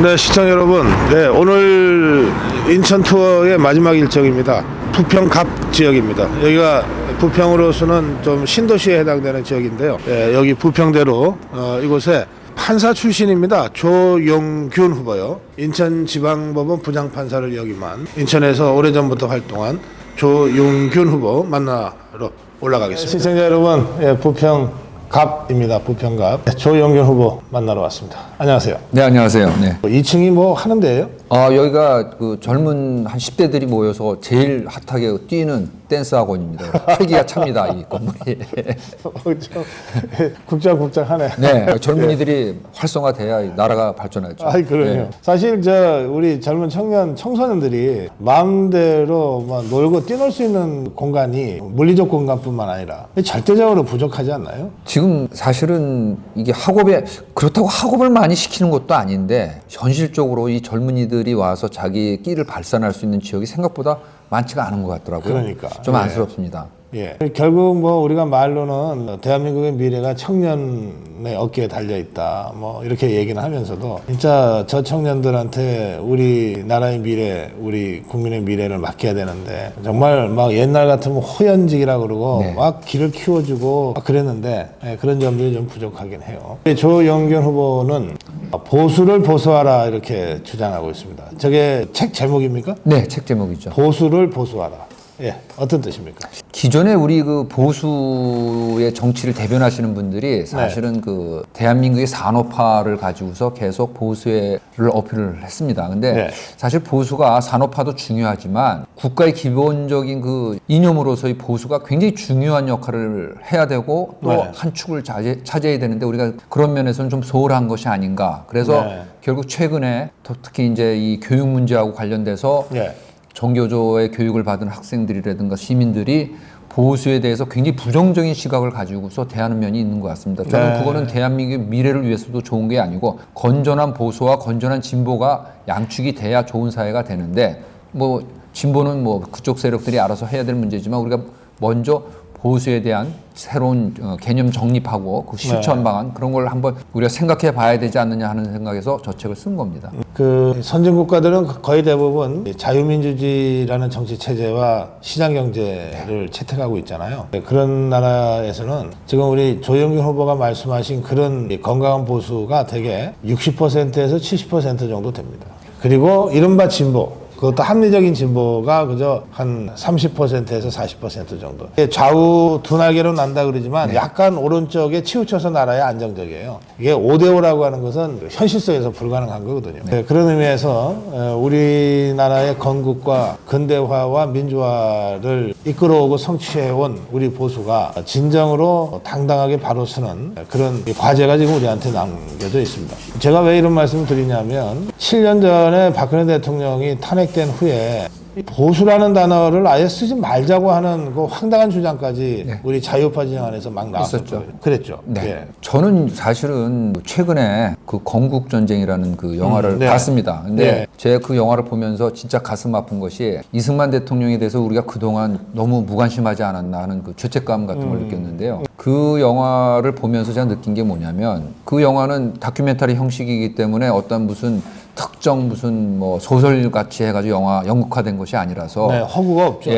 네, 시청자 여러분, 네, 오늘 인천 투어의 마지막 일정입니다. 부평갑 지역입니다. 여기가 부평으로서는 좀 신도시에 해당되는 지역인데요. 네, 여기 부평대로 이곳에 판사 출신입니다. 조용균 후보요. 인천지방법원 부장판사를 역임한 인천에서 오래전부터 활동한 조용균 후보 만나러 올라가겠습니다. 시청자 여러분, 예, 부평갑입니다. 부평갑. 조용균 후보 만나러 왔습니다. 안녕하세요. 네, 안녕하세요. 네. 2층이 뭐 하는 데예요? 여기가 그 젊은 한 10대들이 모여서 제일 핫하게 뛰는 댄스 학원입니다. 활기가 찹니다, 이 건물이. 국장하네. 네, 젊은이들이 활성화돼야 이 나라가 발전하죠. 아이, 그러네요. 네. 사실 우리 젊은 청소년들이 마음대로 막 놀고 뛰놀 수 있는 공간이 물리적 공간뿐만 아니라 절대적으로 부족하지 않나요? 지금 사실은 이게 그렇다고 학업을 많이 시키는 것도 아닌데 현실적으로 이 젊은이들이 와서 자기 끼를 발산할 수 있는 지역이 생각보다 많지가 않은 것 같더라고요. 그러니까. 좀 안쓰럽습니다. 예. 결국 뭐 우리가 말로는 대한민국의 미래가 청년의 어깨에 달려 있다. 뭐 이렇게 얘기는 하면서도 진짜 저 청년들한테 우리나라의 미래, 우리 국민의 미래를 맡겨야 되는데 정말 막 옛날 같으면 호연직이라 그러고 네. 막 길을 키워주고 막 그랬는데 그런 점들이 좀 부족하긴 해요. 조영균 후보는 보수를 보수하라 이렇게 주장하고 있습니다. 저게 책 제목입니까? 네, 책 제목이죠. 보수를 보수하라. 예, 어떤 뜻입니까? 기존에 우리 그 보수의 정치를 대변하시는 분들이 사실은 그 대한민국의 산업화를 가지고서 계속 보수를 어필을 했습니다. 근데 사실 보수가 산업화도 중요하지만 국가의 기본적인 그 이념으로서의 보수가 굉장히 중요한 역할을 해야 되고 또 한 축을 차지해야 되는데 우리가 그런 면에서는 좀 소홀한 것이 아닌가. 그래서 결국 최근에 특히 이제 이 교육 문제하고 관련돼서 정교조의 교육을 받은 학생들이라든가 시민들이 보수에 대해서 굉장히 부정적인 시각을 가지고서 대하는 면이 있는 것 같습니다. 저는 그거는 대한민국의 미래를 위해서도 좋은 게 아니고 건전한 보수와 건전한 진보가 양축이 돼야 좋은 사회가 되는데 뭐 진보는 뭐 그쪽 세력들이 알아서 해야 될 문제지만 우리가 먼저 보수에 대한 새로운 개념 정립하고 그 실천 방안 그런 걸 한번 우리가 생각해 봐야 되지 않느냐 하는 생각에서 저 책을 쓴 겁니다. 그 선진 국가들은 거의 대부분 자유민주주의라는 정치 체제와 시장 경제를 채택하고 있잖아요. 그런 나라에서는 지금 우리 조영균 후보가 말씀하신 그런 건강한 보수가 대개 60%에서 70% 정도 됩니다. 그리고 이른바 진보, 그것도 합리적인 진보가 그저 한 30%에서 40% 정도. 좌우 두 날개로 난다 그러지만 약간 오른쪽에 치우쳐서 날아야 안정적이에요. 이게 5대5라고 하는 것은 현실성에서 불가능한 거거든요. 그런 의미에서 우리나라의 건국과 근대화와 민주화를 이끌어오고 성취해온 우리 보수가 진정으로 당당하게 바로 서는 그런 과제가 지금 우리한테 남겨져 있습니다. 제가 왜 이런 말씀을 드리냐면 7년 전에 박근혜 대통령이 탄핵된 후에 보수라는 단어를 아예 쓰지 말자고 하는 그 황당한 주장까지 우리 자유파 진영 안에서 막 나왔었죠. 그랬죠. 네. 저는 사실은 최근에 그 건국전쟁이라는 그 영화를 봤습니다. 근데 제가 그 영화를 보면서 진짜 가슴 아픈 것이 이승만 대통령에 대해서 우리가 그동안 너무 무관심하지 않았나 하는 그 죄책감 같은 걸 느꼈는데요. 그 영화를 보면서 제가 느낀 게 뭐냐면 그 영화는 다큐멘터리 형식이기 때문에 어떤 무슨 특정 무슨 뭐 소설 같이 해가지고 연극화된 것이 아니라서 허구가 없죠.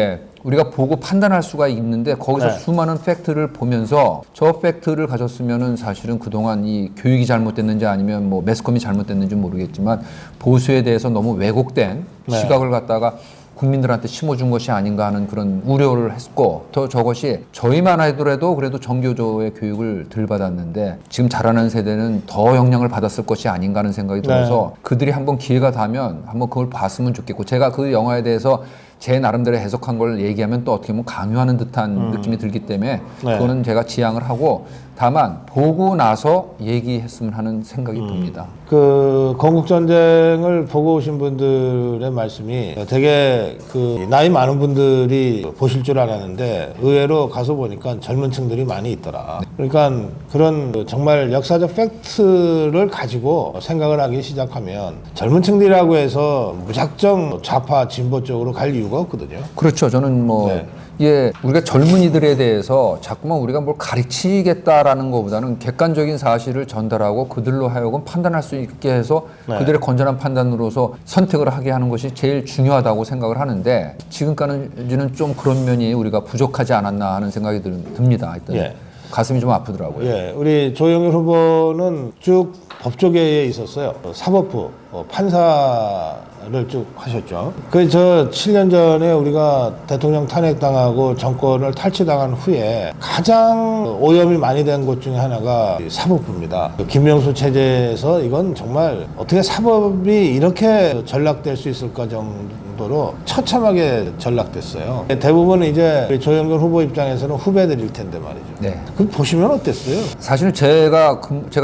우리가 보고 판단할 수가 있는데 거기서 수많은 팩트를 보면서 저 팩트를 가졌으면은 사실은 그동안 이 교육이 잘못됐는지 아니면 뭐 매스컴이 잘못됐는지 모르겠지만 보수에 대해서 너무 왜곡된 시각을 갖다가 국민들한테 심어준 것이 아닌가 하는 그런 우려를 했고 또 저것이 저희만 하더라도 그래도 정교조의 교육을 덜 받았는데 지금 자라는 세대는 더 영향을 받았을 것이 아닌가 하는 생각이 들어서 그들이 한번 기회가 닿으면 한번 그걸 봤으면 좋겠고 제가 그 영화에 대해서 제 나름대로 해석한 걸 얘기하면 또 어떻게 보면 강요하는 듯한 느낌이 들기 때문에 그거는 제가 지양을 하고 다만 보고 나서 얘기했으면 하는 생각이 듭니다. 그 건국전쟁을 보고 오신 분들의 말씀이 되게 그 나이 많은 분들이 보실 줄 알았는데 의외로 가서 보니까 젊은 층들이 많이 있더라. 그러니까 그런 정말 역사적 팩트를 가지고 생각을 하기 시작하면 젊은 층들이라고 해서 무작정 좌파 진보 쪽으로 갈 이유가 없거든요. 그렇죠. 저는 뭐 네. 예, 우리가 젊은이들에 대해서 자꾸만 우리가 뭘 가르치겠다라는 것보다는 객관적인 사실을 전달하고 그들로 하여금 판단할 수 있게 해서 네. 그들의 건전한 판단으로서 선택을 하게 하는 것이 제일 중요하다고 생각을 하는데 지금까지는 좀 그런 면이 우리가 부족하지 않았나 하는 생각이 듭니다. 하여튼 예. 가슴이 좀 아프더라고요. 예, 우리 조영일 후보는 쭉 법조계에 있었어요. 사법부 판사를 쭉 하셨죠. 저 7년 전에 우리가 대통령 탄핵당하고 정권을 탈취당한 후에 가장 오염이 많이 된 곳 중에 하나가 사법부입니다. 김명수 체제에서 이건 정말 어떻게 사법이 이렇게 전락될 수 있을까 정도로 처참하게 전락됐어요. 대부분 이제 우리 조영일 후보 입장에서는 후배들일 텐데 말이죠. 네. 그럼 보시면 어땠어요? 사실 제가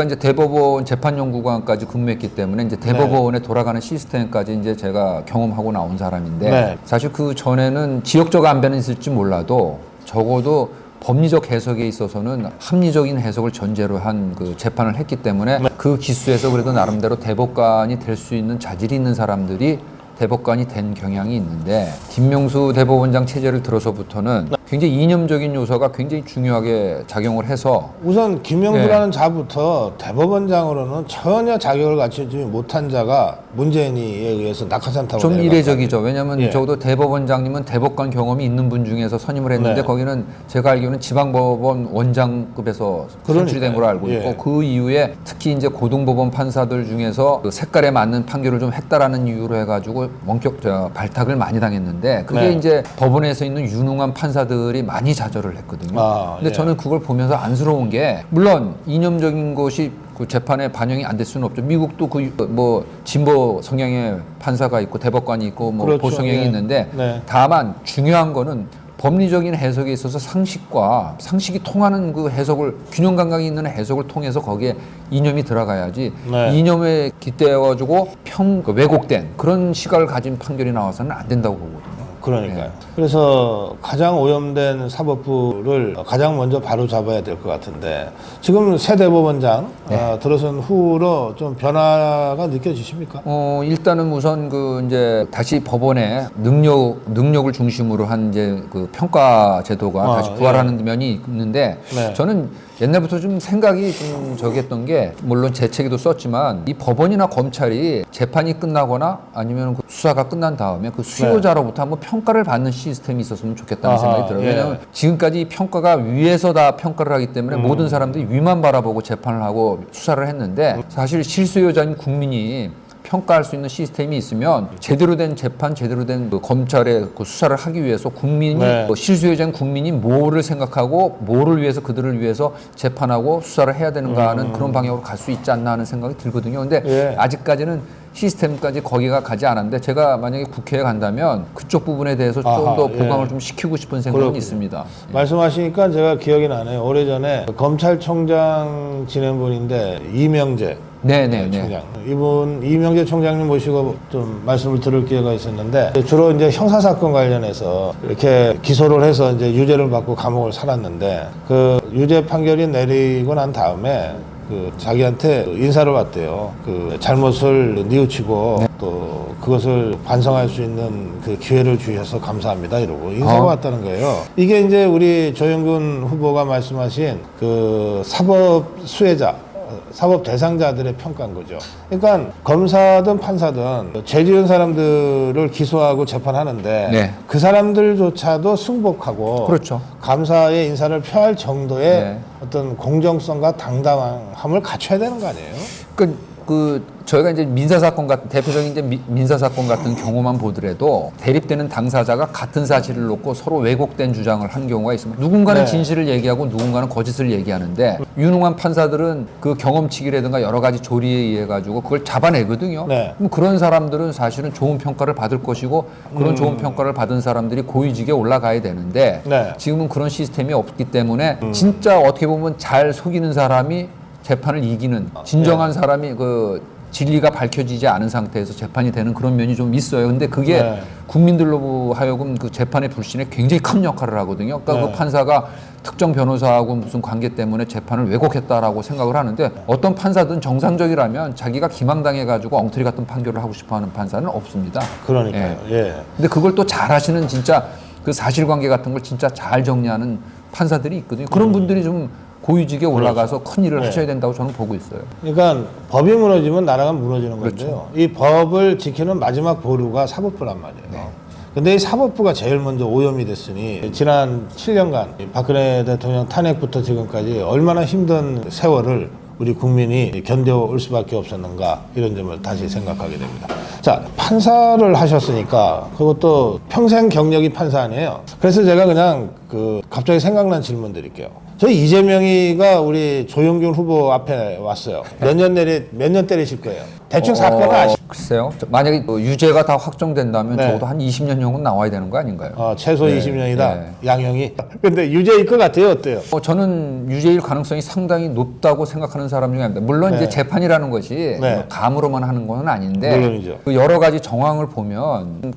이제 대법원 재판연구관까지 근무했기 때문에 이제 대법원에 돌아가는 시스템까지 이제 제가 경험하고 나온 사람인데 네. 사실 그 전에는 지역적 안배는 있을지 몰라도 적어도 법리적 해석에 있어서는 합리적인 해석을 전제로 한 그 재판을 했기 때문에 그 기수에서 그래도 나름대로 대법관이 될 수 있는 자질이 있는 사람들이 대법관이 된 경향이 있는데 김명수 대법원장 체제를 들어서부터는 굉장히 이념적인 요소가 굉장히 중요하게 작용을 해서 우선 김명수라는 자부터 대법원장으로는 전혀 자격을 갖추지 못한 자가 문재인에 의해서 낙하산 타고 좀 내려간 이례적이죠. 왜냐하면 예. 적어도 대법원장님은 대법관 경험이 있는 분 중에서 선임을 했는데 네. 거기는 제가 알기로는 지방법원 원장급에서 선출이 된 걸로 알고 있고 예. 그 이후에 특히 이제 고등법원 판사들 중에서 그 색깔에 맞는 판결을 좀 했다라는 이유로 해가지고 원격 발탁을 많이 당했는데 그게 네. 이제 법원에서 있는 유능한 판사들이 많이 좌절을 했거든요. 근데 예. 저는 그걸 보면서 안쓰러운 게 물론 이념적인 것이 그 재판에 반영이 안 될 수는 없죠. 미국도 그 뭐 진보 성향의 판사가 있고 대법관이 있고 뭐 그렇죠. 보수 성향이 예. 있는데 네. 다만 중요한 거는 법리적인 해석에 있어서 상식이 통하는 그 해석을 균형 감각이 있는 해석을 통해서 거기에 이념이 들어가야지 네. 이념에 깃대어가지고 왜곡된 그런 시각을 가진 판결이 나와서는 안 된다고 보거든요. 그러니까요. 네. 그래서 가장 오염된 사법부를 가장 먼저 바로 잡아야 될 것 같은데 지금 새 대법원장 들어선 후로 좀 변화가 느껴지십니까? 일단은 우선 그 이제 다시 법원의 능력을 중심으로 한 이제 그 평가 제도가 다시 부활하는 면이 있는데 네. 저는 옛날부터 좀 생각이 좀 했던 게 물론 제 책에도 썼지만 이 법원이나 검찰이 재판이 끝나거나 아니면 그 수사가 끝난 다음에 그 수요자로부터 한번 평가를 받는 시스템이 있었으면 좋겠다는 생각이 들어요. 왜냐하면 지금까지 평가가 위에서 다 평가를 하기 때문에 모든 사람들이 위만 바라보고 재판을 하고 수사를 했는데 사실 실수요자인 국민이 평가할 수 있는 시스템이 있으면 제대로 된 재판, 제대로 된 그 검찰의 그 수사를 하기 위해서 국민이 실수요자인 국민이 뭐를 생각하고 뭐를 위해서 그들을 위해서 재판하고 수사를 해야 되는가 하는 그런 방향으로 갈 수 있지 않나 하는 생각이 들거든요. 근데 아직까지는 시스템까지 거기가 가지 않았는데 제가 만약에 국회에 간다면 그쪽 부분에 대해서 좀 더 보강을 좀 시키고 싶은 생각은 그렇군요. 있습니다. 말씀하시니까 제가 기억이 나네요. 오래전에 검찰총장 지낸 분인데 이명재 총장. 이분 이명재 총장님 모시고 좀 말씀을 들을 기회가 있었는데 주로 이제 형사 사건 관련해서 이렇게 기소를 해서 이제 유죄를 받고 감옥을 살았는데 그 유죄 판결이 내리고 난 다음에 그 자기한테 인사를 왔대요. 그 잘못을 뉘우치고 또 그것을 반성할 수 있는 그 기회를 주셔서 감사합니다 이러고 인사가 왔다는 거예요. 이게 이제 우리 조영근 후보가 말씀하신 그 사법 수혜자 사법 대상자들의 평가인 거죠. 그러니까 검사든 판사든 죄 지은 사람들을 기소하고 재판하는데 그 사람들조차도 승복하고 그렇죠. 감사의 인사를 표할 정도의 어떤 공정성과 당당함을 갖춰야 되는 거 아니에요? 저희가 이제 대표적인 이제 민사사건 같은 경우만 보더라도 대립되는 당사자가 같은 사실을 놓고 서로 왜곡된 주장을 한 경우가 있습니다. 누군가는 진실을 얘기하고 누군가는 거짓을 얘기하는데 유능한 판사들은 그 경험치기라든가 여러 가지 조리에 의해 가지고 그걸 잡아내거든요. 그럼 그런 사람들은 사실은 좋은 평가를 받을 것이고 그런 좋은 평가를 받은 사람들이 고위직에 올라가야 되는데 지금은 그런 시스템이 없기 때문에 진짜 어떻게 보면 잘 속이는 사람이 재판을 이기는 진정한 사람이 그 진리가 밝혀지지 않은 상태에서 재판이 되는 그런 면이 좀 있어요. 근데 그게 네. 국민들로 하여금 그 재판의 불신에 굉장히 큰 역할을 하거든요. 그러니까 그 판사가 특정 변호사하고 무슨 관계 때문에 재판을 왜곡했다라고 생각을 하는데 어떤 판사든 정상적이라면 자기가 기망당해가지고 엉터리 같은 판결을 하고 싶어하는 판사는 없습니다. 그러니까요. 예. 근데 그걸 또 잘하시는 진짜 그 사실관계 같은 걸 진짜 잘 정리하는 판사들이 있거든요. 그런 분들이 좀 고위직에 올라가서 큰 일을 하셔야 된다고 저는 보고 있어요. 그러니까 법이 무너지면 나라가 무너지는 건데요. 이 법을 지키는 마지막 보루가 사법부란 말이에요. 근데 이 사법부가 제일 먼저 오염이 됐으니 지난 7년간 박근혜 대통령 탄핵부터 지금까지 얼마나 힘든 세월을 우리 국민이 견뎌올 수밖에 없었는가 이런 점을 다시 생각하게 됩니다. 자, 판사를 하셨으니까 그것도 평생 경력이 판사 아니에요. 그래서 제가 그냥 갑자기 생각난 질문 드릴게요. 저희 이재명이가 우리 조영균 후보 앞에 왔어요. 몇 년 때리실 거예요? 대충 사건은 아시죠? 글쎄요. 만약에 유죄가 다 확정된다면 네. 적어도 한 20년형은 나와야 되는 거 아닌가요? 최소 네, 20년이다. 네. 양형이. 근데 유죄일 것 같아요. 어때요? 저는 유죄일 가능성이 상당히 높다고 생각하는 사람 중에 합니다. 물론 이제 재판이라는 것이 네. 감으로만 하는 건 아닌데 물론이죠. 그 여러 가지 정황을 보면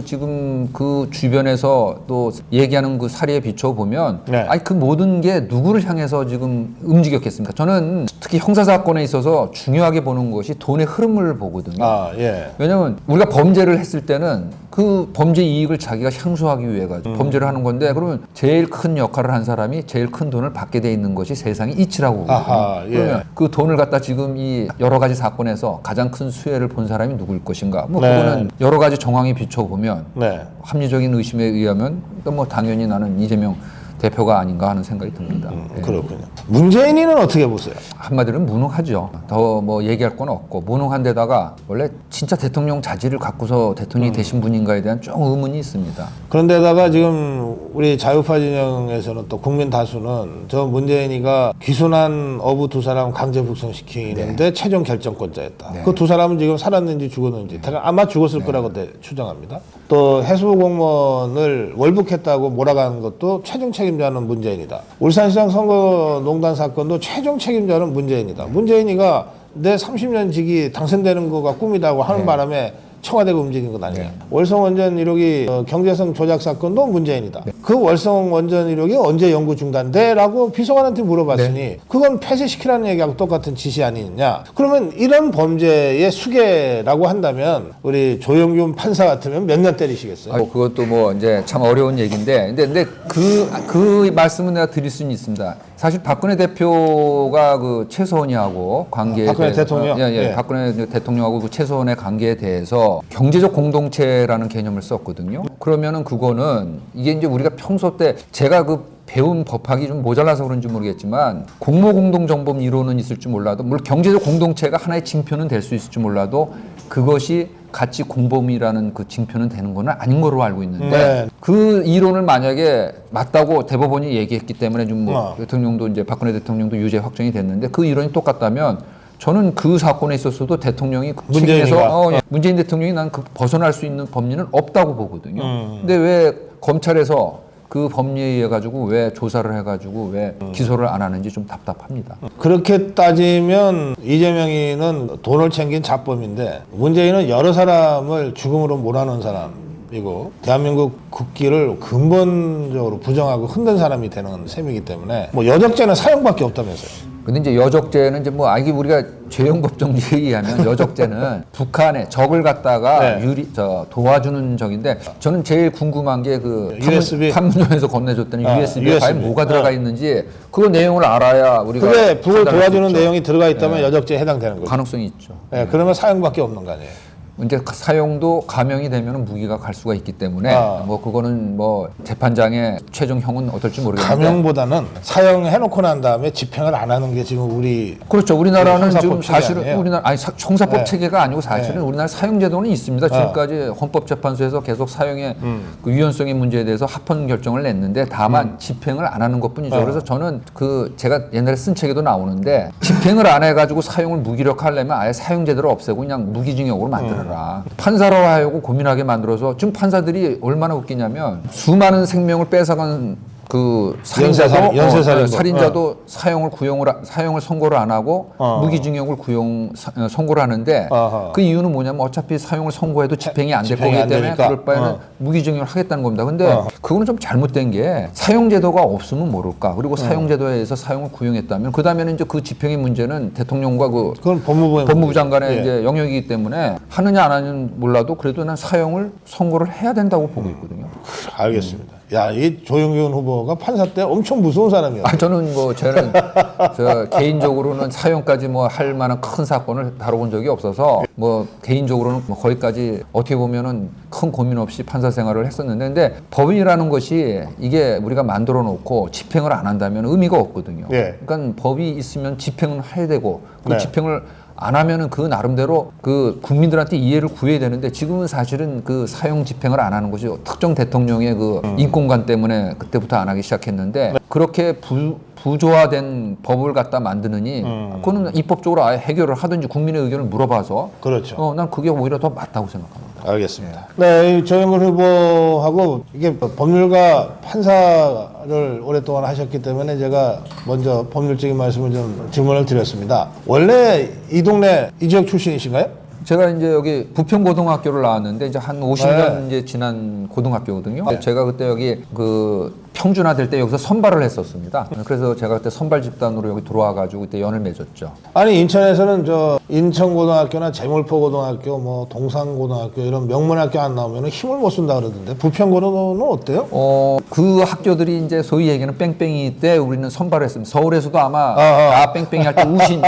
지금 그 주변에서 또 얘기하는 그 사례에 비춰 보면 네. 아니 그 모든 게 누구를 향해서 지금 움직였겠습니까? 저는 특히 형사 사건에 있어서 중요하게 보는 것이 돈의 흐름을 보거든요. 예. 왜냐면 우리가 범죄를 했을 때는 그 범죄 이익을 자기가 향수하기 위해 가지고 범죄를 하는 건데 그러면 제일 큰 역할을 한 사람이 제일 큰 돈을 받게 돼 있는 것이 세상의 이치라고 보거든요. 예. 그러면 그 돈을 갖다 지금 이 여러 가지 사건에서 가장 큰 수혜를 본 사람이 누구일 것인가? 뭐 네. 그거는 여러 가지 정황에 비춰 보면 네. 합리적인 의심에 의하면 뭐 당연히 나는 이재명 대표가 아닌가 하는 생각이 듭니다. 예. 그렇군요. 문재인이는 어떻게 보세요? 한마디로 무능하죠. 더 뭐 얘기할 건 없고 무능한 데다가 원래 진짜 대통령 자질을 갖고서 대통령이 되신 분인가에 대한 좀 의문이 있습니다. 그런데다가 지금 우리 자유파 진영에서는 또 국민 다수는 저 문재인이가 귀순한 어부 두 사람 강제 북송시키는데 최종 결정권자였다. 그 두 사람은 지금 살았는지 죽었는지 아마 죽었을 거라고 추정합니다. 또 해수부 공무원을 월북했다고 몰아가는 것도 최종 책임자는 문재인이다. 울산시장 선거농단 사건도 최종 책임자는 문재인이다. 문재인이가 내 30년 직이 당선되는 거가 꿈이다고 하는 바람에 청와대가 움직인 것 아니냐. 월성 원전 1호기 경제성 조작 사건도 문재인이다. 그 월성 원전 1호기 언제 연구 중단돼? 라고 비서관한테 물어봤으니 그건 폐쇄시키라는 얘기하고 똑같은 지시 아니냐. 그러면 이런 범죄의 수괴라고 한다면 우리 조영균 판사 같으면 몇 년 때리시겠어요? 그것도 뭐 이제 참 어려운 얘기인데 근데 그 말씀은 내가 드릴 수는 있습니다. 사실 박근혜 대표가 그 최소원이하고 관계에 박근혜 대해서, 대통령? 예. 박근혜 대통령하고 그 최소원의 관계에 대해서 경제적 공동체라는 개념을 썼거든요. 그러면은 그거는 이게 이제 우리가 평소 때 제가 그 배운 법학이 좀 모자라서 그런지 모르겠지만 공모공동정범 이론은 있을 줄 몰라도 물론 경제적 공동체가 하나의 징표는 될 수 있을 줄 몰라도 그것이 같이 공범이라는 그 징표는 되는 건 아닌 거로 알고 있는데 그 이론을 만약에 맞다고 대법원이 얘기했기 때문에 좀 뭐 대통령도 이제 박근혜 대통령도 유죄 확정이 됐는데 그 이론이 똑같다면 저는 그 사건에 있어서도 대통령이 책임에서 문재인 대통령이 난 그 벗어날 수 있는 법리는 없다고 보거든요. 근데 왜 검찰에서 그 법리에 의해 가지고 왜 조사를 해가지고 왜 기소를 안 하는지 좀 답답합니다. 그렇게 따지면 이재명이는 돈을 챙긴 자범인데 문재인은 여러 사람을 죽음으로 몰아넣은 사람이고 대한민국 국기를 근본적으로 부정하고 흔든 사람이 되는 셈이기 때문에 뭐 여적죄는 사형밖에 없다면서요. 근데 이제 여적죄는 이제 뭐 이게 우리가 죄형법정지에 의하면 여적죄는 북한의 적을 갖다가 도와주는 적인데 저는 제일 궁금한 게 그 판문점에서 건네줬더니 USB에 과연 뭐가 들어가 있는지 그 내용을 알아야 우리가 그게 북을 도와주는 내용이 들어가 있다면 여적죄에 해당되는 거죠. 가능성이 있죠. 그러면 사형밖에 없는 거 아니에요. 이제 사형도 감형이 되면 무기가 갈 수가 있기 때문에 뭐 그거는 뭐 재판장의 최종형은 어떨지 모르겠는데 감형보다는 사형 해놓고 난 다음에 집행을 안 하는 게 지금 그렇죠. 우리나라는 지금 사실은 아니에요? 우리나라 형사법 체계가 아니고 사실은 우리나라 사형제도는 있습니다. 지금까지 헌법재판소에서 계속 사형의 그 유연성의 문제에 대해서 합헌 결정을 냈는데 다만 집행을 안 하는 것뿐이죠. 그래서 저는 그 제가 옛날에 쓴 책에도 나오는데 집행을 안 해가지고 사형을 무기력하려면 아예 사형제도를 없애고 그냥 무기징역으로 만들어라. 판사로 하여고 고민하게 만들어서 지금 판사들이 얼마나 웃기냐면 수많은 생명을 뺏어간 그 살인자도 연쇄살인범. 살인자도 사형을 선고를 안 하고 무기징역을 선고를 하는데 그 이유는 뭐냐면 어차피 사형을 선고해도 집행이 안 될 거기 때문에 그럴 바에는 무기징역을 하겠다는 겁니다. 근데 그거는 좀 잘못된 게 사형제도가 없으면 모를까. 그리고 사형제도에 의해서 사형을 구형했다면 그 다음에는 이제 그 집행의 문제는 대통령과 그건 법무부 장관의 예. 이제 영역이기 때문에 하느냐 안 하느냐는 몰라도 그래도 난 사형을 선고를 해야 된다고 보고 있거든요. 알겠습니다. 야, 이 조영균 후보가 판사 때 엄청 무서운 사람이었어요. 저는 저 개인적으로는 사형까지 뭐 할 만한 큰 사건을 다뤄본 적이 없어서 뭐 개인적으로는 뭐 거기까지 어떻게 보면은 큰 고민 없이 판사 생활을 했었는데 근데 법이라는 것이 이게 우리가 만들어 놓고 집행을 안 한다면 의미가 없거든요. 예. 그러니까 법이 있으면 집행은 해야 되고 그 네. 집행을 안 하면은 그 나름대로 그 국민들한테 이해를 구해야 되는데 지금은 사실은 그 사형 집행을 안 하는 것이 특정 대통령의 그 인권관 때문에 그때부터 안 하기 시작했는데 그렇게 부조화된 법을 갖다 만드느니 그거는 입법적으로 아예 해결을 하든지 국민의 의견을 물어봐서 그렇죠. 난 그게 오히려 더 맞다고 생각합니다. 알겠습니다. 네, 이 조영근 후보하고 이게 법률가 판사를 오랫동안 하셨기 때문에 제가 먼저 법률적인 말씀을 좀 질문을 드렸습니다. 원래 이 동네 이 지역 출신이신가요? 제가 이제 여기 부평고등학교를 나왔는데 이제 한 50년 이제 지난 고등학교거든요. 제가 그때 여기 그 평준화 될 때 여기서 선발을 했었습니다. 그래서 제가 그때 선발 집단으로 여기 들어와가지고 그때 연을 맺었죠. 아니 인천에서는 저 인천고등학교나 재물포고등학교, 뭐 동산고등학교 이런 명문학교 안 나오면 힘을 못 쓴다 그러던데 부평고는 어때요? 그 학교들이 이제 소위 얘기하는 뺑뺑이 때 우리는 선발을 했습니다. 서울에서도 아마 다 뺑뺑이 할 때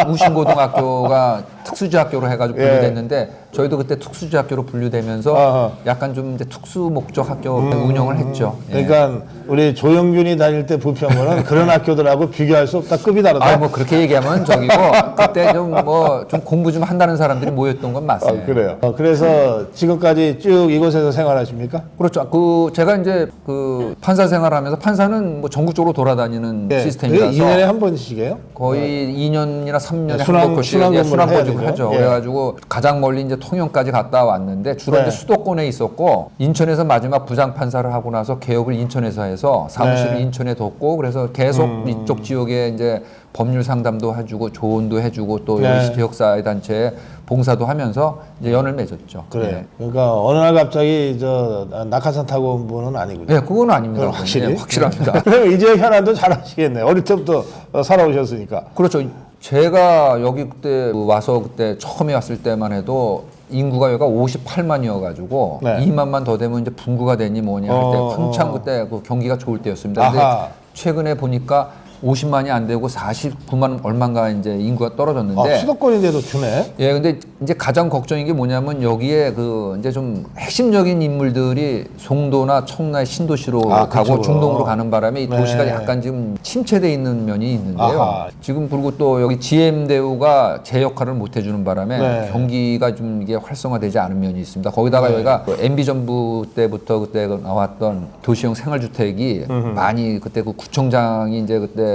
우신고등학교가 특수지학교로 해가지고 분류됐는데 저희도 그때 특수지학교로 분류되면서 약간 좀 이제 특수 목적 학교 운영을 했죠. 그러니까 우리 조영균이 다닐 때 부평고는 그런 학교들하고 비교할 수 없다. 급이 다르다. 뭐 그렇게 얘기하면 저기고 그때 좀 공부 좀 한다는 사람들이 모였던 건 맞습니다. 그래요. 그래서 지금까지 쭉 이곳에서 생활하십니까? 그렇죠. 제가 이제 그 판사 생활하면서 판사는 뭐 전국적으로 돌아다니는 시스템이라서 2년에 한 번씩이에요? 거의 2년이나 3년에 순환- 한 번씩 순환근무를 순환보직을 해야 하죠. 되죠. 그래가지고 가장 멀리 이제 통영까지 갔다 왔는데 주로 이제 수도권에 있었고 인천에서 마지막 부장 판사를 하고 나서 개업을 인천에서 해서 사무실을 인천에 뒀고 그래서 계속 이쪽 지역에 이제 법률 상담도 해주고 조언도 해주고 또 여기 지역사회 단체에 봉사도 하면서 이제 연을 맺었죠. 그래. 그러니까 어느 날 갑자기 저 낙하산 타고 온 분은 아니군요. 네, 그건 아닙니다. 그건 확실히? 네, 확실합니다. 그럼 이 지역 현안도 잘 아시겠네. 어릴 때부터 살아오셨으니까. 그렇죠. 제가 여기 그때 와서 그때 처음에 왔을 때만 해도 인구가 여기가 58만이어가지고 2만만 더 되면 이제 분구가 되니 뭐냐 할 때 한창 그때 그 경기가 좋을 때였습니다. 근데 최근에 보니까 50만이 안 되고 49만 얼마인가 이제 인구가 떨어졌는데. 수도권인데도 주네. 예, 근데 이제 가장 걱정인 게 뭐냐면 여기에 그 이제 좀 핵심적인 인물들이 송도나 청라의 신도시로 가고 그쪽으로. 중동으로 가는 바람에 이 도시가 약간 지금 침체돼 있는 면이 있는데요. 지금 그리고 또 여기 GM대우가 제 역할을 못 해주는 바람에 경기가 좀 이게 활성화되지 않은 면이 있습니다. 거기다가 여기가 MB 정부 때부터 그때 나왔던 도시형 생활주택이 많이 그때 그 구청장이 이제 그때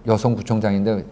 여성 구청장인데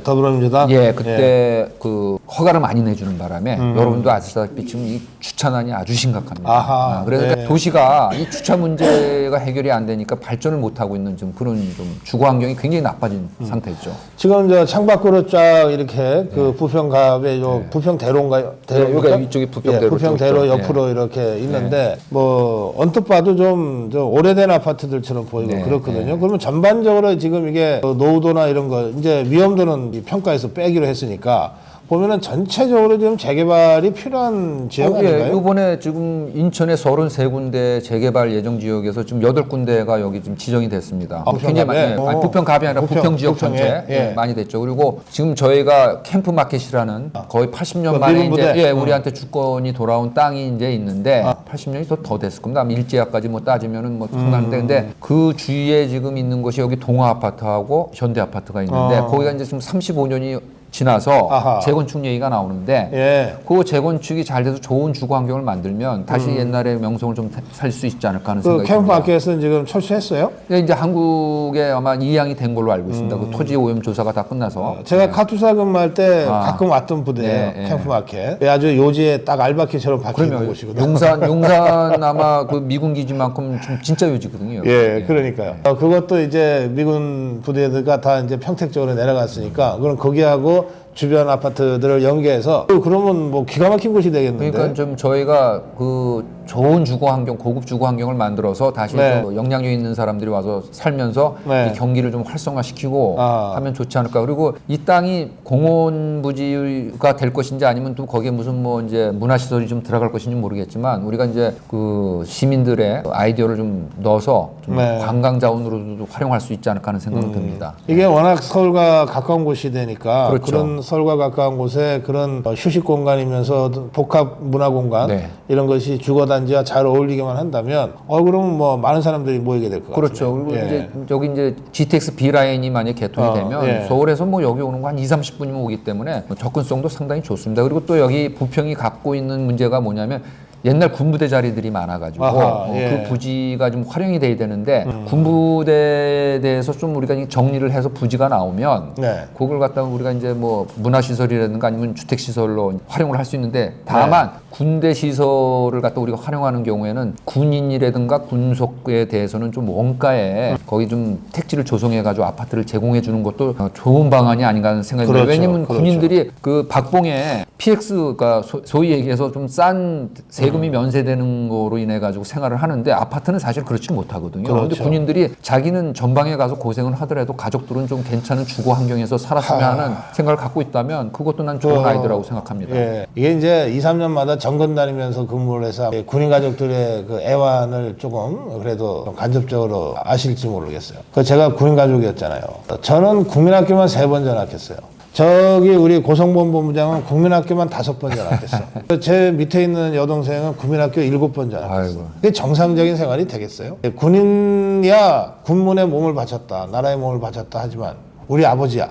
더불어민주당 그때 그 허가를 많이 내주는 바람에 여러분도 아시다시피 지금 이 주차난이 아주 심각합니다. 그래서 도시가 이 주차 문제가 해결이 안 되니까 발전을 못 하고 있는 좀 그런 좀 주거 환경이 굉장히 나빠진 상태죠. 지금 저 창밖으로 쫙 이렇게 그 부평갑에 부평대로인가요? 여기가 이쪽이 부평대로. 부평대로 옆으로 이렇게 있는데 뭐 언뜻 봐도 좀 오래된 아파트들처럼 보이고 그렇거든요. 그러면 전반적으로 지금 이게 노후도나 이런 거 이제 위험도는 평가에서 빼기로 했으니까 보면은 전체적으로 지금 재개발이 필요한 지역 아닌가요? 이번에 지금 인천에 33군데 재개발 예정 지역에서 지금 8군데가 여기 지금 지정이 됐습니다. 굉장히 많이, 부평갑이 아니라 부평 지역 전체 많이 됐죠. 그리고 지금 저희가 캠프 마켓이라는 거의 80년 만에 이제 우리한테 주권이 돌아온 땅이 이제 있는데 80년이 더 됐을 겁니다. 일제야까지 뭐 따지면은 뭐 상당한데 근데 그 주위에 지금 있는 것이 여기 동아 아파트하고 현대 아파트가 있는데 거기가 이제 지금 35년이 지나서 아하. 재건축 얘기가 나오는데 예. 그 재건축이 잘 돼서 좋은 주거 환경을 만들면 다시 옛날의 명성을 좀 살 수 있지 않을까 하는 생각이 듭니다. 캠프마켓은 지금 철수했어요? 네, 이제 한국에 아마 이양이 된 걸로 알고 있습니다. 그 토지 오염 조사가 다 끝나서. 제가 카투사 근무할 때 아. 가끔 왔던 부대예요. 네, 네. 캠프마켓. 아주 요지에 딱 알바키처럼 박혀 있는 그러면 곳이거든요. 용산 아마 그 미군 기지만큼 좀 진짜 요지거든요. 예, 그러니까요. 그것도 이제 미군 부대가 다 이제 평택 쪽으로 내려갔으니까 그럼 거기하고 주변 아파트들을 연계해서 그러면 뭐 기가 막힌 곳이 되겠는데. 그러니까 좀 저희가 그 좋은 주거 환경, 고급 주거 환경을 만들어서 다시 네. 좀 영향력 있는 사람들이 와서 살면서 네. 이 경기를 좀 활성화시키고 아. 하면 좋지 않을까. 그리고 이 땅이 공원 부지가 될 것인지 아니면 또 거기에 무슨 뭐 이제 문화시설이 좀 들어갈 것인지 모르겠지만 우리가 이제 그 시민들의 아이디어를 좀 넣어서 좀 네. 관광 자원으로도 활용할 수 있지 않을까 하는 생각이 듭니다. 이게 워낙 서울과 가까운 곳이 되니까 그렇죠. 그런 서울과 가까운 곳에 그런 휴식 공간이면서 복합 문화 공간 네. 이런 것이 주거단지와 잘 어울리게만 한다면 그러면 뭐 많은 사람들이 모이게 될 것 같아요. 그렇죠. 그리고 이제 여기 이제 GTX B 라인이 만약 개통이 되면 예. 서울에서 뭐 여기 오는 거 한 20-30분이면 오기 때문에 접근성도 상당히 좋습니다. 그리고 또 여기 부평이 갖고 있는 문제가 뭐냐면 옛날 군부대 자리들이 많아가지고 아하, 예. 그 부지가 좀 활용이 돼야 되는데 군부대에 대해서 좀 우리가 정리를 해서 부지가 나오면 네. 그걸 갖다가 우리가 이제 뭐 문화시설이라든가 아니면 주택시설로 활용을 할 수 있는데 다만 군대 시설을 갖다 우리가 활용하는 경우에는 군인이라든가 군속에 대해서는 좀 원가에 거기 좀 택지를 조성해가지고 아파트를 제공해 주는 것도 좋은 방안이 아닌가 하는 생각이 들어요. 그렇죠. 왜냐면 그렇죠. 군인들이 그 박봉에 PX가 소위 얘기해서 좀 싼 세금이 면세되는 거로 인해 가지고 생활을 하는데 아파트는 사실 그렇지 못하거든요. 그런데 그렇죠. 군인들이 자기는 전방에 가서 고생을 하더라도 가족들은 좀 괜찮은 주거 환경에서 살았으면 하는 생각을 갖고 있다면 그것도 난 좋은 아이디어라고 생각합니다. 예. 이게 이제 2, 3년마다 점검 다니면서 근무를 해서 군인 가족들의 그 애환을 조금 그래도 간접적으로 아실지 모르겠어요. 제가 군인 가족이었잖아요. 저는 국민학교만 3번 전학했어요. 저기 우리 고성범 본부장은 국민학교만 5번 전학했어. 제 밑에 있는 여동생은 국민학교 7번 전학했어. 아이고. 그게 정상적인 생활이 되겠어요? 군인이야 군문에 몸을 바쳤다, 나라에 몸을 바쳤다 하지만 우리 아버지야.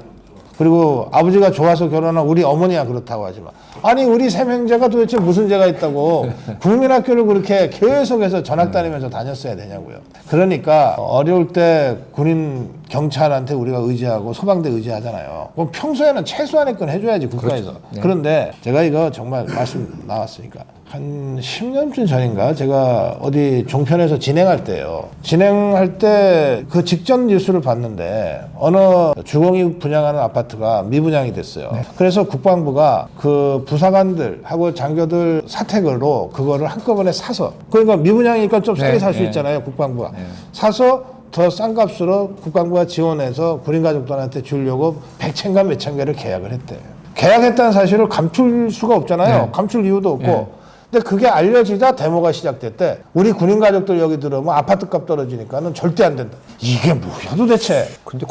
그리고 아버지가 좋아서 결혼한 우리 어머니야 그렇다고 하지만 아니 우리 삼형제가 도대체 무슨 죄가 있다고 국민학교를 그렇게 계속해서 전학 다니면서 다녔어야 되냐고요. 그러니까 어려울 때 군인 경찰한테 우리가 의지하고 소방대 의지하잖아요. 그럼 평소에는 최소한의 건 해줘야지 국가에서. 그렇죠. 네. 그런데 제가 이거 정말 말씀 나왔으니까 한 10년쯤 전인가 제가 어디 종편에서 진행할 때요. 진행할 때 그 직전 뉴스를 봤는데 어느 주공이 분양하는 아파트가 미분양이 됐어요. 네. 그래서 국방부가 그 부사관들하고 장교들 사택으로 그거를 한꺼번에 사서 그러니까 미분양이니까 좀 싸게 네, 살 수 네. 있잖아요. 국방부가. 사서 더 싼 값으로 국방부가 지원해서 군인 가족들한테 주려고 100채인가 몇천 개를 계약을 했대요. 계약했다는 사실을 감출 수가 없잖아요. 네. 감출 이유도 없고. 네. 근데 그게 알려지자 데모가 시작됐대. 우리 군인 가족들 여기 들어오면 아파트 값 떨어지니까는 절대 안 된다. 이게 뭐야 도대체. 근데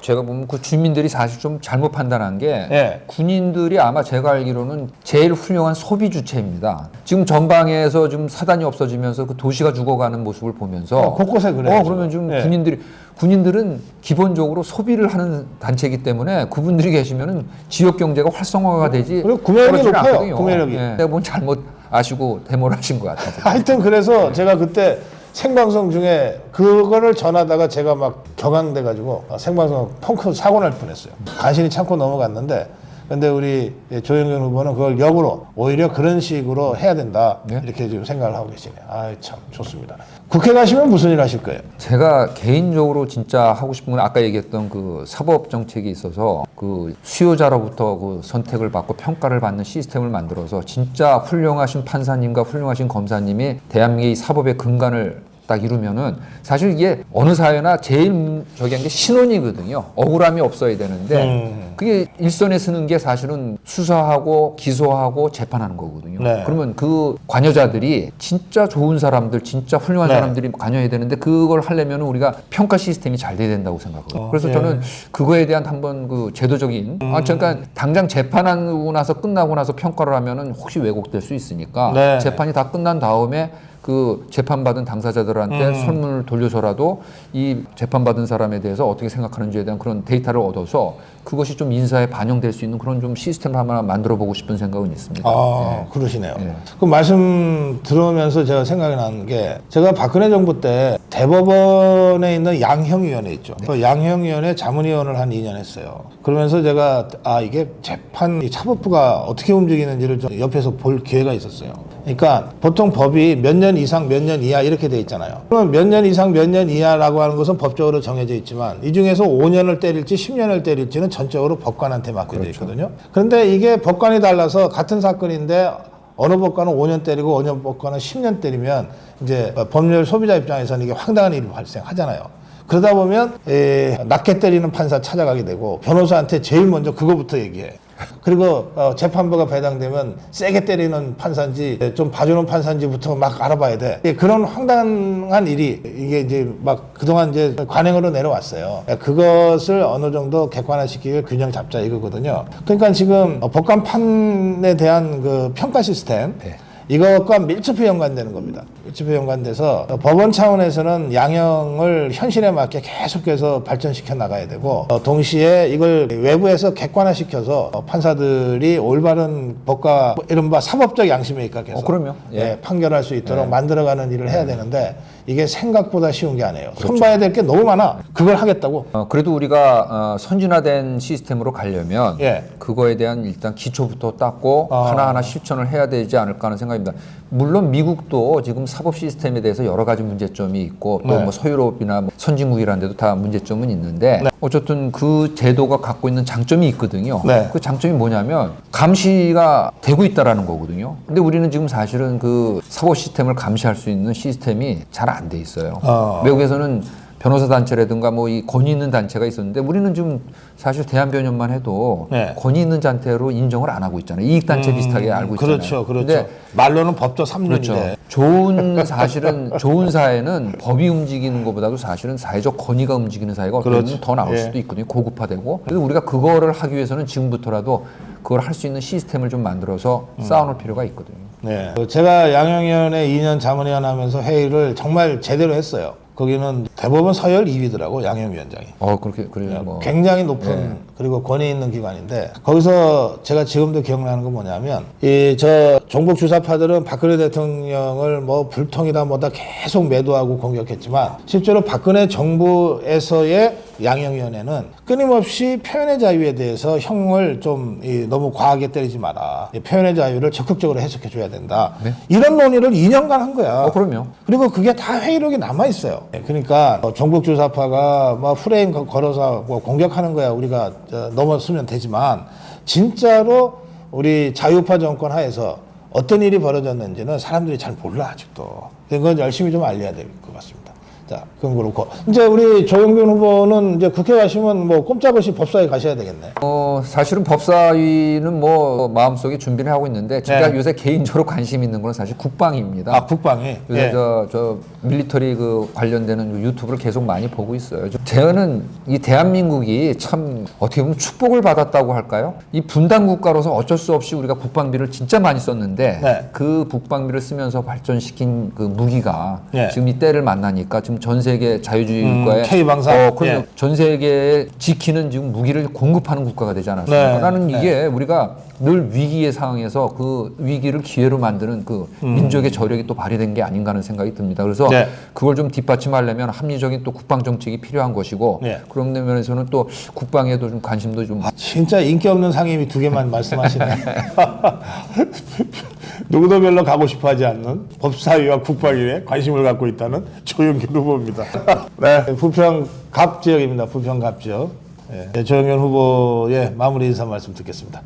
제가 보면 그 주민들이 사실 좀 잘못 판단한 게 예. 군인들이 아마 제가 알기로는 제일 훌륭한 소비 주체입니다. 지금 전방에서 좀 사단이 없어지면서 그 도시가 죽어가는 모습을 보면서 곳곳에 그래요. 그러면 좀 예. 군인들은 기본적으로 소비를 하는 단체이기 때문에 그분들이 계시면은 지역 경제가 활성화가 되지. 그리고 구매력이 그러지는 높아요, 않거든요. 구매력이. 예. 내가 뭔 잘못 아시고 데모를 하신 것 같아요. 하여튼 그래서 제가 그때 생방송 중에 그거를 전하다가 제가 막 격앙돼가지고 생방송 펑크 사고 날 뻔했어요. 간신히 참고 넘어갔는데 근데 우리 조영균 후보는 그걸 역으로 오히려 그런 식으로 해야 된다 네? 이렇게 지금 생각을 하고 계시네요. 참 좋습니다. 국회 가시면 무슨 일 하실 거예요? 제가 개인적으로 진짜 하고 싶은 건 아까 얘기했던 그 사법 정책이 있어서 그 수요자로부터 그 선택을 받고 평가를 받는 시스템을 만들어서 진짜 훌륭하신 판사님과 훌륭하신 검사님이 대한민국의 이 사법의 근간을 딱 이루면은 사실 이게 어느 사회나 제일 저기 한 게 신원이거든요. 억울함이 없어야 되는데 그게 일선에 쓰는 게 사실은 수사하고 기소하고 재판하는 거거든요. 네. 그러면 그 관여자들이 진짜 좋은 사람들, 진짜 훌륭한 네. 사람들이 관여해야 되는데 그걸 하려면 우리가 평가 시스템이 잘 돼야 된다고 생각하거든요. 그래서 예. 저는 그거에 대한 한번 그 제도적인 잠깐 당장 재판하고 나서 끝나고 나서 평가를 하면은 혹시 왜곡될 수 있으니까 네. 재판이 다 끝난 다음에 그 재판받은 당사자들한테 설문을 돌려서라도 이 재판받은 사람에 대해서 어떻게 생각하는지에 대한 그런 데이터를 얻어서 그것이 좀 인사에 반영될 수 있는 그런 좀 시스템을 하나 만들어 보고 싶은 생각은 있습니다. 그러시네요. 그 말씀 들으면서 제가 생각이 나는 게 제가 박근혜 정부 때 대법원에 있는 양형위원회 있죠. 그 양형위원회 자문위원을 한 2년 했어요. 그러면서 제가 이게 재판 이 사법부가 어떻게 움직이는지를 좀 옆에서 볼 기회가 있었어요. 그러니까 보통 법이 몇 년 이상 몇 년 이하 이렇게 돼 있잖아요. 그러면 몇 년 이상 몇 년 이하라고 하는 것은 법적으로 정해져 있지만 이 중에서 5년을 때릴지 10년을 때릴지는 전적으로 법관한테 맡겨져 있거든요. 그런데 이게 법관이 달라서 같은 사건인데 어느 법관은 5년 때리고 어느 법관은 10년 때리면 이제 법률 소비자 입장에서는 이게 황당한 일이 발생하잖아요. 그러다 보면 낮게 때리는 판사 찾아가게 되고 변호사한테 제일 먼저 그거부터 얘기해. 그리고 재판부가 배당되면 세게 때리는 판사인지 좀 봐주는 판사인지부터 막 알아봐야 돼. 그런 황당한 일이 이게 이제 막 그동안 이제 관행으로 내려왔어요. 그것을 어느 정도 객관화시키길 균형 잡자 이거거든요. 그러니까 지금 법관판에 대한 그 평가 시스템 이것과 밀접히 연관되는 겁니다. 밀접히 연관돼서 법원 차원에서는 양형을 현실에 맞게 계속해서 발전시켜 나가야 되고 동시에 이걸 외부에서 객관화시켜서 판사들이 올바른 법과 이른바 사법적 양심에 입각해서 그럼요. 판결할 수 있도록 만들어가는 일을 해야 되는데 이게 생각보다 쉬운 게 아니에요. 손봐야 될 게 너무 많아. 그걸 하겠다고. 그래도 우리가 선진화된 시스템으로 가려면 그거에 대한 일단 기초부터 닦고 하나하나 실천을 해야 되지 않을까 하는 생각입니다. 물론 미국도 지금 사법 시스템에 대해서 여러 가지 문제점이 있고 또 뭐 서유럽이나 뭐 선진국이라는 데도 다 문제점은 있는데 어쨌든 그 제도가 갖고 있는 장점이 있거든요. 그 장점이 뭐냐면 감시가 되고 있다라는 거거든요. 근데 우리는 지금 사실은 그 사법 시스템을 감시할 수 있는 시스템이 잘 안 돼 있어요. 외국에서는 변호사 단체라든가 뭐 이 권위 있는 단체가 있었는데 우리는 지금 사실 대한변협만 해도 권위 있는 단체로 인정을 안 하고 있잖아요. 이익 단체 비슷하게 알고 있잖아요. 그렇죠, 그렇죠. 말로는 법조 3륜인데. 좋은 사실은 좋은 사회는 법이 움직이는 것보다도 사실은 사회적 권위가 움직이는 사회가 어떻게 보면 더 나올 수도 있거든요. 고급화되고. 그래서 우리가 그거를 하기 위해서는 지금부터라도 그걸 할 수 있는 시스템을 좀 만들어서 쌓아놓을 필요가 있거든요. 제가 양형위원회 2년 자문위원 하면서 회의를 정말 제대로 했어요. 거기는 대법원 서열 2위더라고 양형위원장이. 그래요. 뭐. 굉장히 높은 그리고 권위 있는 기관인데 거기서 제가 지금도 기억나는 건 뭐냐면 저 종북 주사파들은 박근혜 대통령을 뭐 불통이다 뭐다 계속 매도하고 공격했지만 실제로 박근혜 정부에서의 양형위원회는 끊임없이 표현의 자유에 대해서 형을 좀 너무 과하게 때리지 마라. 표현의 자유를 적극적으로 해석해 줘야 된다. 이런 논의를 2년간 한 거야. 그럼요. 그리고 그게 다 회의록에 남아 있어요. 그러니까 종북 주사파가 뭐 프레임 걸어서 뭐 공격하는 거야. 우리가 넘어서면 되지만 진짜로 우리 자유파 정권 하에서 어떤 일이 벌어졌는지는 사람들이 잘 몰라 아직도. 그건 열심히 좀 알려야 될 것 같습니다. 자, 그건 그렇고 이제 우리 조영균 후보는 이제 국회 가시면 뭐 꼼짝없이 법사위 가셔야 되겠네. 사실은 법사위는 뭐 마음속에 준비를 하고 있는데 제가 요새 개인적으로 관심 있는 건 사실 국방입니다. 국방이. 요새 저 밀리터리 그 관련되는 유튜브를 계속 많이 보고 있어요. 저는 이 대한민국이 참 어떻게 보면 축복을 받았다고 할까요? 이 분단 국가로서 어쩔 수 없이 우리가 국방비를 진짜 많이 썼는데 그 국방비를 쓰면서 발전시킨 그 무기가 지금 이 때를 만나니까 지금 전 세계 자유주의 국가에 K방산 전 세계에 지키는 지금 무기를 공급하는 국가가 되지 않았습니까? 나는 이게 우리가 늘 위기의 상황에서 그 위기를 기회로 만드는 그 민족의 저력이 또 발휘된 게 아닌가 하는 생각이 듭니다. 그래서 그걸 좀 뒷받침하려면 합리적인 또 국방 정책이 필요한 것이고 그런 면에서는 또 국방에도 좀 관심도 좀 진짜 인기 없는 상임위 2개만 말씀하시네. 누구도 별로 가고 싶어하지 않는 법사위와 국방위에 관심을 갖고 있다는 조영균 후보입니다. 부평 갑 지역입니다. 부평 갑 지역. 조영균 후보의 마무리 인사 말씀 듣겠습니다.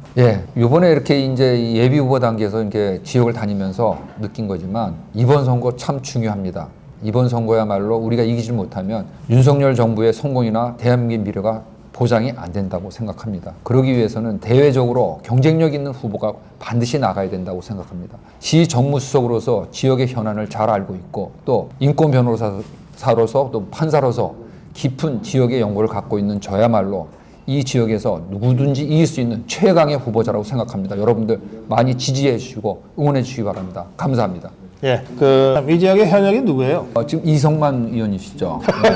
이번에 이렇게 이제 예비 후보 단계에서 이렇게 지역을 다니면서 느낀 거지만 이번 선거 참 중요합니다. 이번 선거야말로 우리가 이기지 못하면 윤석열 정부의 성공이나 대한민국의 미래가 보장이 안 된다고 생각합니다. 그러기 위해서는 대외적으로 경쟁력 있는 후보가 반드시 나가야 된다고 생각합니다. 시 정무수석으로서 지역의 현안을 잘 알고 있고 또 인권 변호사로서 또 판사로서 깊은 지역의 연구를 갖고 있는 저야말로 이 지역에서 누구든지 이길 수 있는 최강의 후보자라고 생각합니다. 여러분들 많이 지지해 주시고 응원해 주시기 바랍니다. 감사합니다. 예, 이 지역의 현역이 누구예요? 지금 이성만 의원이시죠. 네.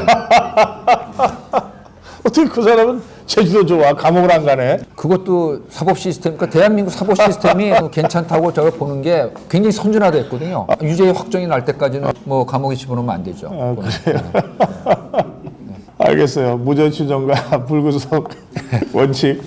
어떻게 그 사람은 제주도 좋아? 감옥을 안 가네? 그것도 사법 시스템, 그러니까 대한민국 사법 시스템이 괜찮다고 제가 보는 게 굉장히 선진화됐거든요. 유죄 확정이 날 때까지는 뭐 감옥에 집어넣으면 안 되죠. 그래요? 알겠어요. 무죄 추정과 불구속 원칙,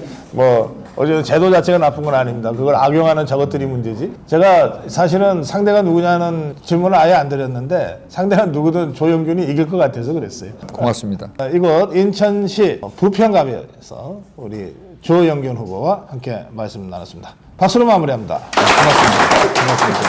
어쨌든 제도 자체가 나쁜 건 아닙니다. 그걸 악용하는 저것들이 문제지. 제가 사실은 상대가 누구냐는 질문을 아예 안 드렸는데 상대가 누구든 조영균이 이길 것 같아서 그랬어요. 고맙습니다. 이곳 인천시 부평갑에서 우리 조영균 후보와 함께 말씀 나눴습니다. 박수로 마무리합니다. 고맙습니다.